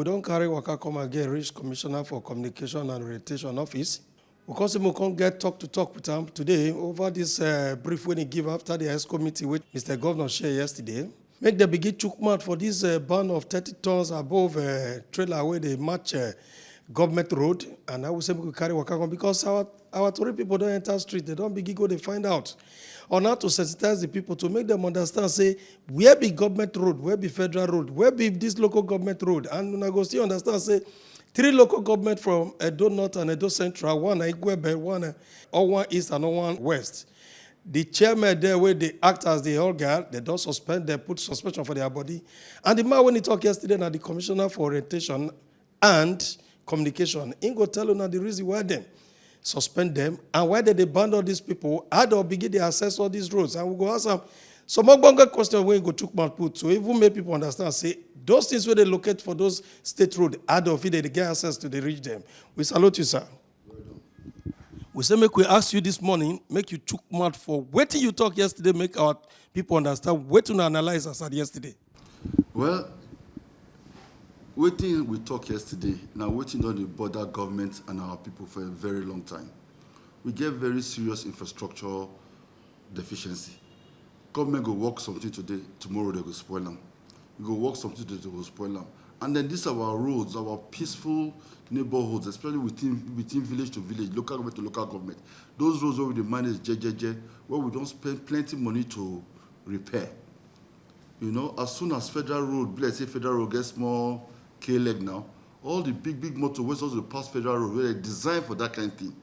we don't carry waka come again, reach Commissioner for Communication and Orientation Office. Because we can't get talk with him today over this brief when he give after the House Committee with Mr. Governor shared yesterday. Make the begin chook mouth for this ban of 30 tons above trailer where they match government road. And I will say we could carry waka come because our Tory people don't enter street. They don't begin go, they find out. On how to sensitize the people to make them understand, say, where be government road, where be federal road, where be this local government road. And when I go still understand, say, 3 local government from Edo North and Edo Central, one Igwebe, one East and one West. The chairman there where they act as the whole guy, they don't suspend, they put suspension for their body. And the man when he talked yesterday, now the Commissioner for Orientation and Communication, he go tell you now the reason why them suspend them and why did they ban all these people, how they begin to access all these roads. And we go ask them some Ogbonge question when you go took my put to even make people understand, say, those things where they locate for those state road, how they get access to, they reach them. We salute you, sir. We say, make we ask you this morning, make you took mouth for what you talk yesterday, make our people understand what to analyze us at yesterday. Well, waiting we talked yesterday, now waiting on the border government and our people for a very long time. We get very serious infrastructure deficiency. Government go work something today, tomorrow they go spoil them. We go work something today, they go spoil them. And then these are our roads, our peaceful neighborhoods, especially within village to village, local government to local government. Those roads where we manage JJJ, where we don't spend plenty money to repair. You know, as soon as federal road, let's say federal road gets more K-leg now, all the big motorways also pass federal road, where they're designed for that kind of thing.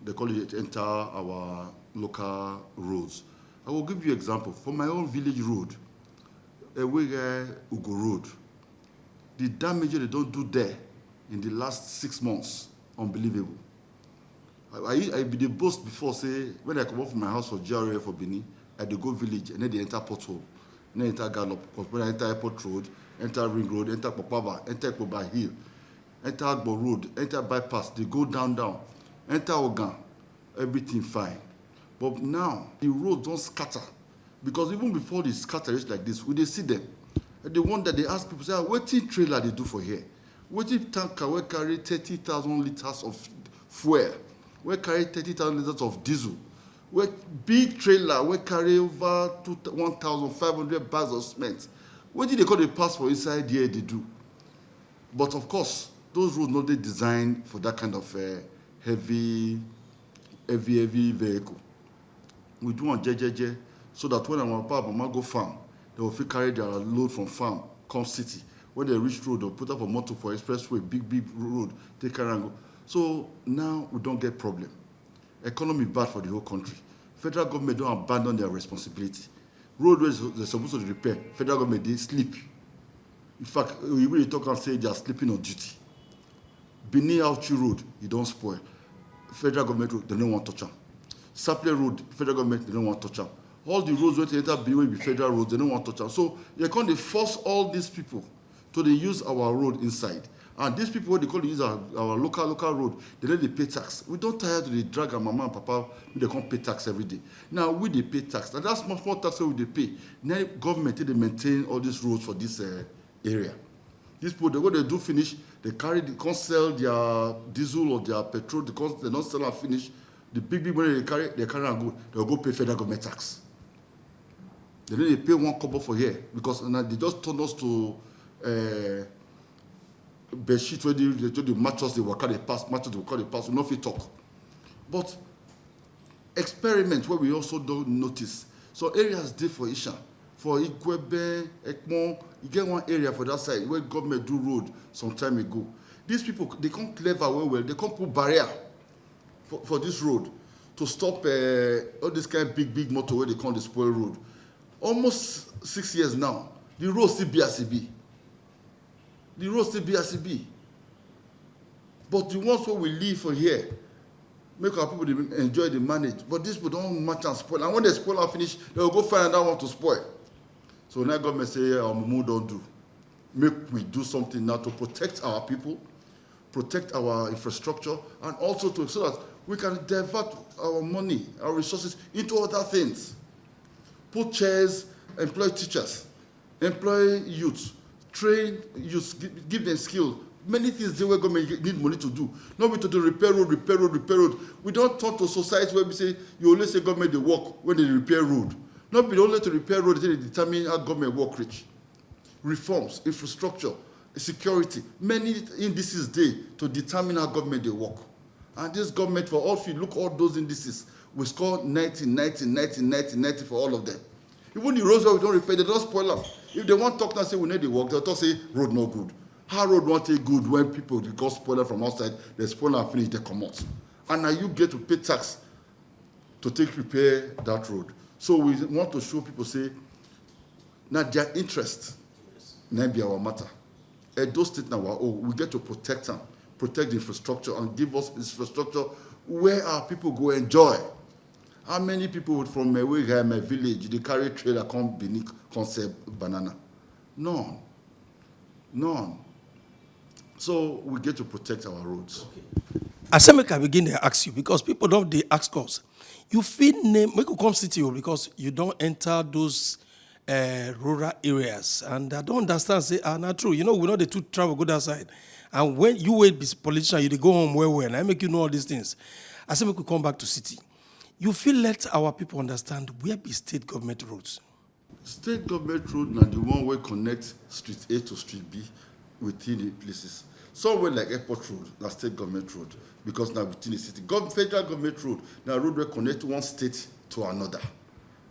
They call it enter our local roads. I will give you an example. For my own village road, Ugo Road, the damage they don't do there in the last 6 months, unbelievable. I be the boast before, say, when I come up from my house for GRA for Benin, I do go village, and then they enter Porthole, and then enter Gallop, because when I enter Airport Road, enter Ring Road, enter Popava, enter Koba Hill, enter Agbo Road, enter Bypass, they go down, enter Ogan, everything fine. But now, the roads don't scatter, because even before they scatter like this, we they see them. And the one that they ask people, say, what trailer they do for here? What tanker will carry 30,000 liters of fuel? Will carry 30,000 liters of diesel? What big trailer will carry over 1,500 bags of cement? What did they call the passport inside here they do? But of course, those roads not they designed for that kind of heavy vehicle. We do on JJJ so that when our papa mama go farm, they will carry their load from farm, come city. When they reach road, they'll put up a motor for expressway, big road, take care and go. So now we don't get problem. Economy bad for the whole country. Federal government don't abandon their responsibility. Roadways they're supposed to repair. Federal government they sleep. In fact, we really talk and say they are sleeping on duty. Benin Auchi Road, you don't spoil. Federal government road, they don't want to touch them. Sapele Road, federal government, they don't want to touch them. All the roads where they enter be federal roads, they don't want to touch them. So they can't force all these people to they use our road inside. And these people, what they call use our local road, they let they pay tax. We don't tire to they drag our mama and papa, they can't pay tax every day. Now we they pay tax. And that's much more tax that we they pay. Now government they maintain all these roads for this area. These people, what they do finish, they can't sell their diesel or their petrol, they don't sell and finish. The big money they carry and go, they'll go pay federal government tax. They pay 1 kobo for here because now they just turn us to bed sheet where they mattress they work out they pass, mattress they work out they pass, we not fit talk. But experiment where we also don't notice. So areas there for Isha, for Igwebe, Ekmon, you get one area for that side where government do road some time ago. These people they can't clever well, they can't put barrier for this road to stop all this kind of big motor where they call the spoil road. Almost 6 years now, the road still BRCB. The road still BRCB. But the ones where we live for here, make our people enjoy the manage. But these people don't match and spoil. And when they spoil and finish, they will go find another one to spoil. So now government say, our Mumu don't do. Make we do something now to protect our people, protect our infrastructure, and also so that we can divert our money, our resources into other things. Put chairs, employ teachers, employ youth, train, give them skill. Many things they were government need money to do. Not to do repair road. We don't turn to society where we say, you only say government they work when they repair road. Not be only to repair road, they determine how government work rich. Reforms, infrastructure, security, many indices there to determine how government they work. And this government, for all, if you look at all those indices, we score 90 for all of them. Even the roads where we don't repair, they don't spoil them. If they want to talk and say we need the work, they'll talk say road no good. How road won't take good when people got spoiler from outside, they spoil and finish, they come out. And now you get to pay tax to take repair that road. So we want to show people, say, now their interest, now be our matter. Edo State now, we get to protect them, protect the infrastructure and give us infrastructure where our people go enjoy. How many people from my village, they carry trailer come Benin, concept banana? None. So we get to protect our roads. Okay. As I begin to ask you, because people don't they ask us, you feel name, we could come city because you don't enter those rural areas. And I don't understand, say, not true. You know, we know the two travel go that side. And when you wait be politician, you go home well, and I make you know all these things. I say we could come back to city. You feel let our people understand where be state government roads? State government road now the one where connect street A to street B within the places. Somewhere like airport road, that's state government road, because now within the city. Federal government road, now road where connect one state to another.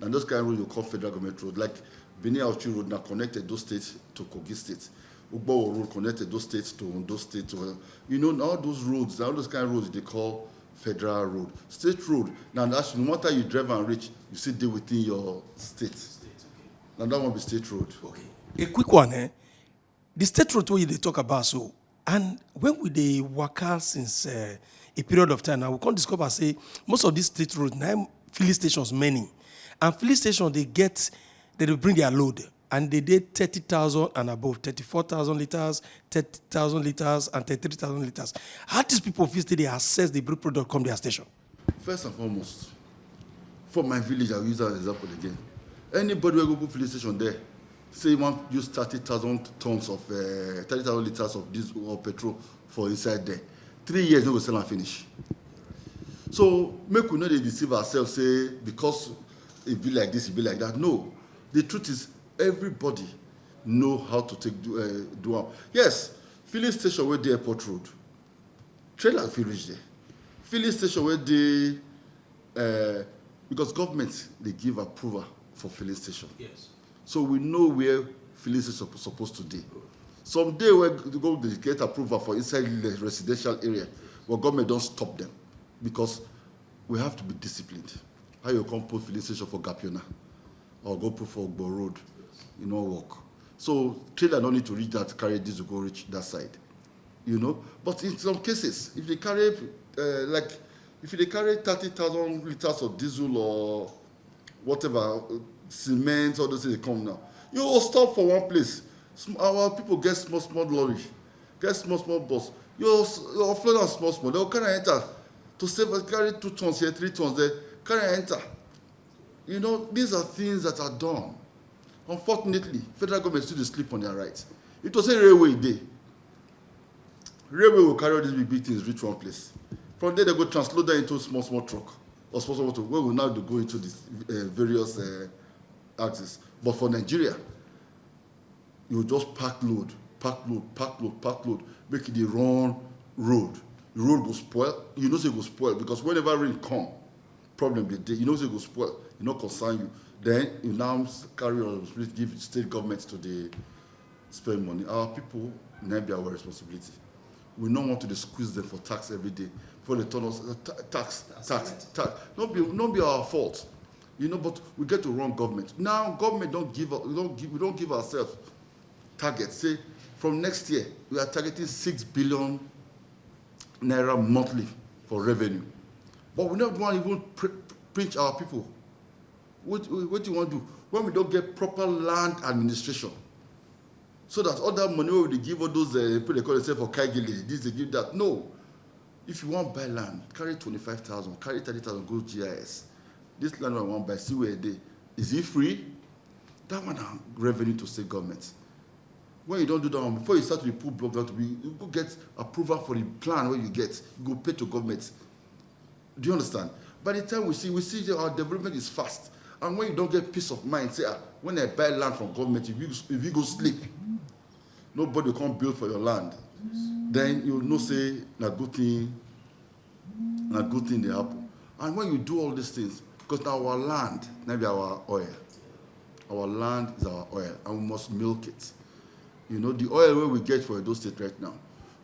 And those kind of roads you call federal government road, like Benin Auchi road now connected those states to Kogi state. Ogbonge road connected those states to Ondo state. To, all those roads, all those kind of roads they call federal road. State road, now that's no matter you drive and reach, you sit there within your state. Now that one be state road. Okay. A quick one, The state road where they talk about so, and when we they work out since a period of time, now we can't discover say most of these state roads now filling stations many, and filling stations they will bring their load, and they did 30,000 and above, 34,000 liters, 30,000 liters, and 33,000 liters. How these people feel they assess the break product come their station? First and foremost, for my village, I'll use that example again. Anybody will go put filling station there, say you want to use 30,000 tons of 30,000 liters of diesel or petrol for inside there. 3 years, no go sell and finish. So make we know they deceive ourselves, say because it be like this, it be like that. No, the truth is everybody know how to do it. Yes, filling station where the airport road, trailer if you reach there. Filling station where they because government they give approval for filling station. Yes. So we know where filling station is supposed to be. Someday we go to get approval for inside the residential area, but government don't stop them because we have to be disciplined. How you come put filling station for Gapiona or go put for Ogbonge road, work. So trailer don't need to reach that, carry this to go reach that side, But in some cases, if they carry if they carry 30,000 liters of diesel or whatever, cement, all those things they come now, you will stop for one place. Our people get small lorry, get small bus. You offload them small. They will carry enter to save, carry 2 tons here, 3 tons there, carry enter. These are things that are done. Unfortunately, federal government still sleep on their rights. It was a railway day. Railway will carry all these big things reach one place. From there, they go transload that into small truck or small motor, where we now go into these various axes. But for Nigeria, you just pack load, make it the wrong road. The road go spoil. You know say it go spoil because whenever rain come, problem the day. You know say it go spoil. It not concern you. Then you now carry on give state government to the spend money. Our people now be our responsibility. We don't want to squeeze them for tax every day. For the turn us tax. Not be our fault, But we get to run government. Now government we don't give ourselves targets. Say from next year we are targeting 6 billion naira monthly for revenue, but we don't want to even pinch our people. What do you want to do when we don't get proper land administration? So that all that money we give all those people they call themselves for Kaigili, this they give that. No. If you want to buy land, carry 25,000, carry 30,000, go GIS. This land I want to buy, see where they is it free? That one revenue to state government. When you don't do that one, before you start to put block out, you go get approval for the plan where you get, you go pay to government. Do you understand? By the time we see that our development is fast. And when you don't get peace of mind, say, when I buy land from government, if you go sleep, nobody will come build for your land. Then you know say na good thing they happen. And when you do all these things, because now our land, maybe our oil. Our land is our oil, and we must milk it. You know, the oil where we get for Edo State right now,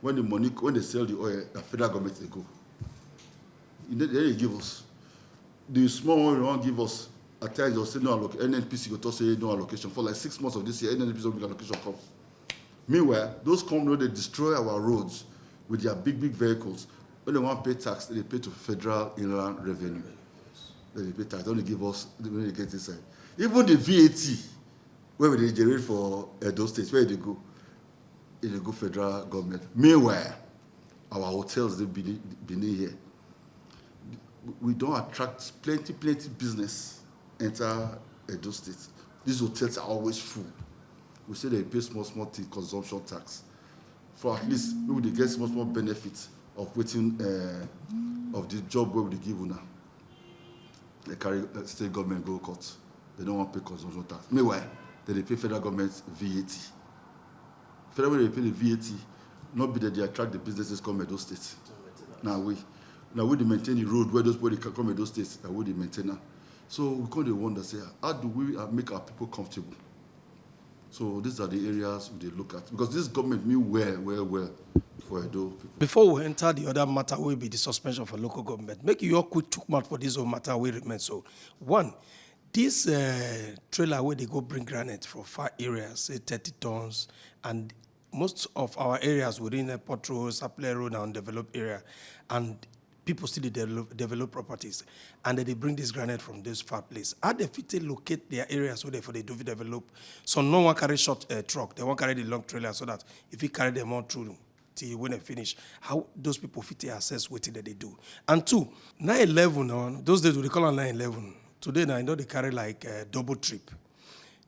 when they sell the oil, the federal government they go. They give us. The small one they won't give us. At times they'll say no allocation. NNPC will say no allocation. For like 6 months of this year, NNPC will make allocation come. Meanwhile, those companies, they destroy our roads with their big vehicles. When they want to pay tax, they pay to federal inland revenue. They pay tax, they only give us when they get inside. Even the VAT, where they generate for those states, where they go? They go federal government. Meanwhile, our hotels, they've been here. We don't attract plenty business enter Edo State. These hotels are always full. We say they pay small thing, consumption tax. For at least, we will get small benefits of waiting of the job where we give now. They carry state government go court. They don't want to pay consumption tax. Meanwhile, they pay federal government VAT. Federal government they pay the VAT, not be that they attract the businesses come Edo State. Now we they maintain the road where those people come Edo State, and we they maintain now. So we kind of wonder, say, how do we make our people comfortable? So these are the areas they look at. Because this government mean well for Edo people. Before we enter the other matter, will be the suspension for local government. Make you all quick took mouth for this whole matter will remain. So, one, this trailer where they go bring granite from far areas, say 30 tons, and most of our areas within the Port Road, Supply Road, and undeveloped area, and people still develop properties, and then they bring this granite from this far place. How they fit locate their areas so therefore they do develop? So no one carry short truck, they won't carry the long trailer so that if you carry them all through till when they finish, how those people fit assess what that they do. And two, 9/11 on those days we call on 9/11. Today now I know they carry like a double trip.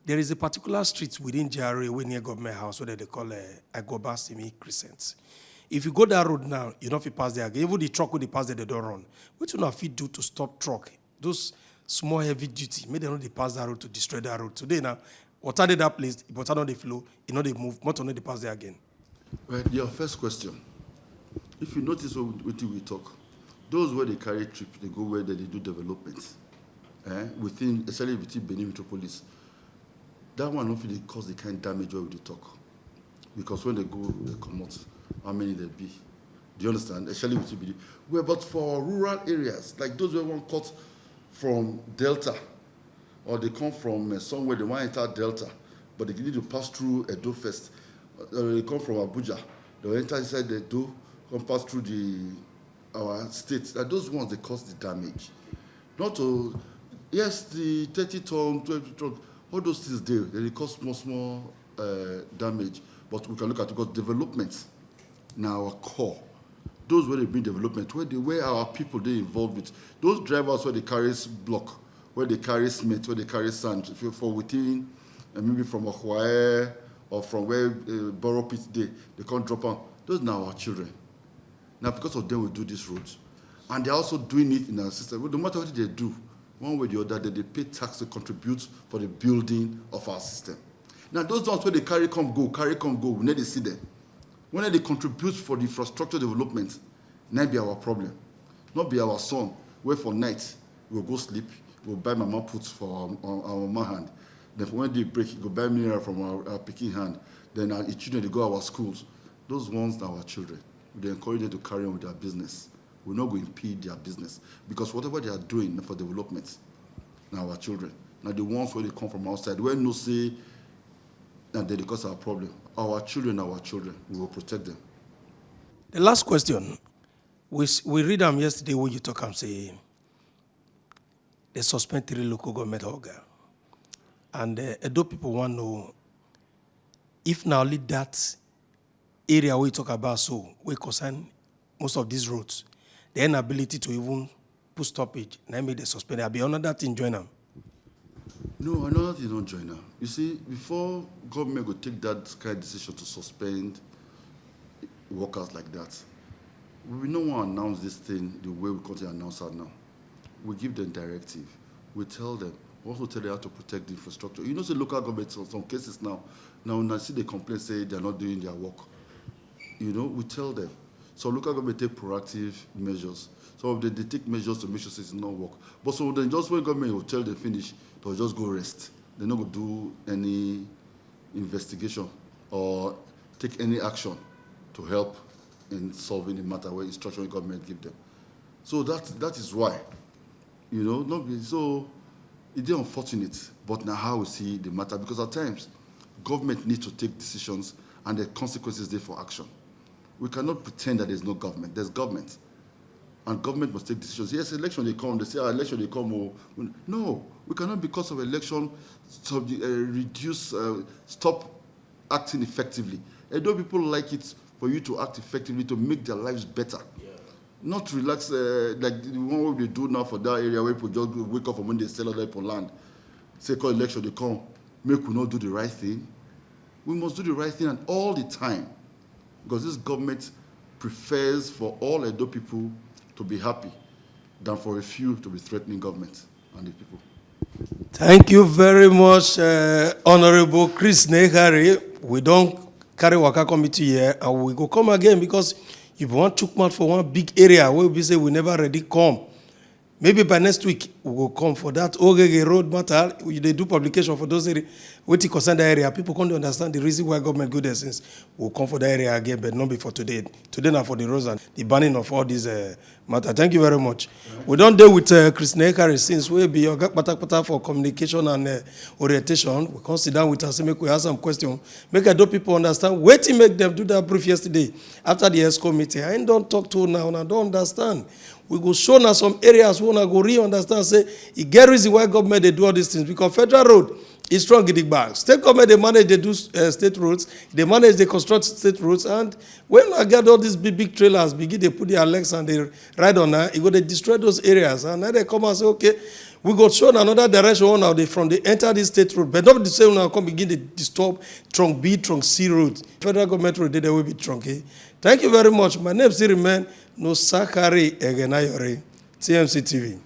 There is a particular street within GRA way near government house where they call Agoba Simi Crescent. If you go that road now, you know if you pass there again. Even the truck when they pass there, they don't run. What you know if you do to stop truck? Those small heavy duty, maybe they know they pass that road to destroy that road. Today now, water did that place, water not they flow, you know they move, motor not they pass there again. Well, your first question. If you notice what we talk, those where they carry trip, they go where they do development. Especially within Benin Metropolis. That one don't really cause the kind of damage where we talk. Because when they go, they come out. How many there be? Do you understand? Especially with CBD. Well, but for rural areas, like those who want cut from Delta, or they come from somewhere, they want to enter Delta, but they need to pass through Edo first. They come from Abuja, they enter inside the Edo, come pass through our states. Those ones, they cause the damage. Not to, yes, the 30 ton, 20 ton, all those things there, they cause small damage. But we can look at it because development. Now our core, those where they bring development, where our people they involved with, those drivers where they carry block, where they carry cement, where they carry sand, for within, maybe from Ohwae or from where Borough Pit they can't drop on. Those are now our children. Now because of them we do these roads, and they're also doing it in our system. Well, no matter what they do, one way or the other, they pay tax to contribute for the building of our system. Now those ones where they carry come go, we need to see them. When they contribute for the infrastructure development, not be our problem. Not be our son, where for night, we'll go sleep, we'll buy mama puts for our mama hand. Then when they break, we'll buy mineral from our picking hand. Then our children, they go to our schools. Those ones are our children. We encourage them to carry on with their business. We're not going to impede their business. Because whatever they are doing for development, now our children. Now the ones where they come from outside, where no say, and they cause our problem. Our children, we will protect them. The last question, we read them yesterday when you talk and say they suspend 3 local government organ. And Edo people want to know if now only that area we talk about so we concern most of these roads, the inability to even put stoppage, now make they suspend. I'll be another thing join them. No, another thing don't join now. You see, before government will take that kind of decision to suspend workers like that, we no want to announce this thing the way we continue to announce it now. We give them directive. We tell them, also tell them how to protect the infrastructure. You know, the local government, in some cases now when I see the complaint say they're not doing their work, you know, we tell them. So local government take proactive measures. Some of them, they take measures to make sure it's not work. But so then just when government will tell them finish, they'll just go rest. They're not going to do any investigation or take any action to help in solving the matter where instruction government give them. So that is why, you know, so it's unfortunate, but now how we see the matter, because at times, government needs to take decisions and the consequences there for action. We cannot pretend that there's no government. There's government. And government must take decisions. Yes, election they come, they say, election they come. Oh. No, we cannot, because of election, stop acting effectively. Although people like it for you to act effectively to make their lives better. Yeah. Not relax like the one way they do now for that area where people just wake up from when they sell other people land. Say, call election, they come, make we not do the right thing. We must do the right thing and all the time. Because this government prefers for all Edo people to be happy than for a few to be threatening government and the people. Thank you very much, Honorable Chris Nehari. We don't carry Waka Committee here, and we go come again because if you want to come out for one big area where we say we never ready come, maybe by next week we will come for that Ogege Road matter. They do publication for those areas. What it concern the area, people can't understand the reason why government go there since. We'll come for the area again, but not before today. Today now for the roads and the banning of all these matter. Thank you very much. We don't deal with Chris Nekari since we be your for communication and orientation. We come sit down with us and make we ask some questions. Make Edo people understand. Wait to make them do that brief yesterday after the ESCO meeting. I don't talk to now and I don't understand. We go show now some areas we wanna go re-understand. Say it get reason why government they do all these things because federal road is strong in the back. State government they manage they do state roads, they manage they construct state roads, and when I get all these big trailers begin they put their legs and they ride on that, it go they destroy those areas, and then they come and say okay, we go show another direction now they from they enter this state road, but not the same now come begin they disturb trunk B, trunk C roads. Federal government road they will be trunky. Thank you very much. My name still remain No Sakari Egenayori, TMC TV.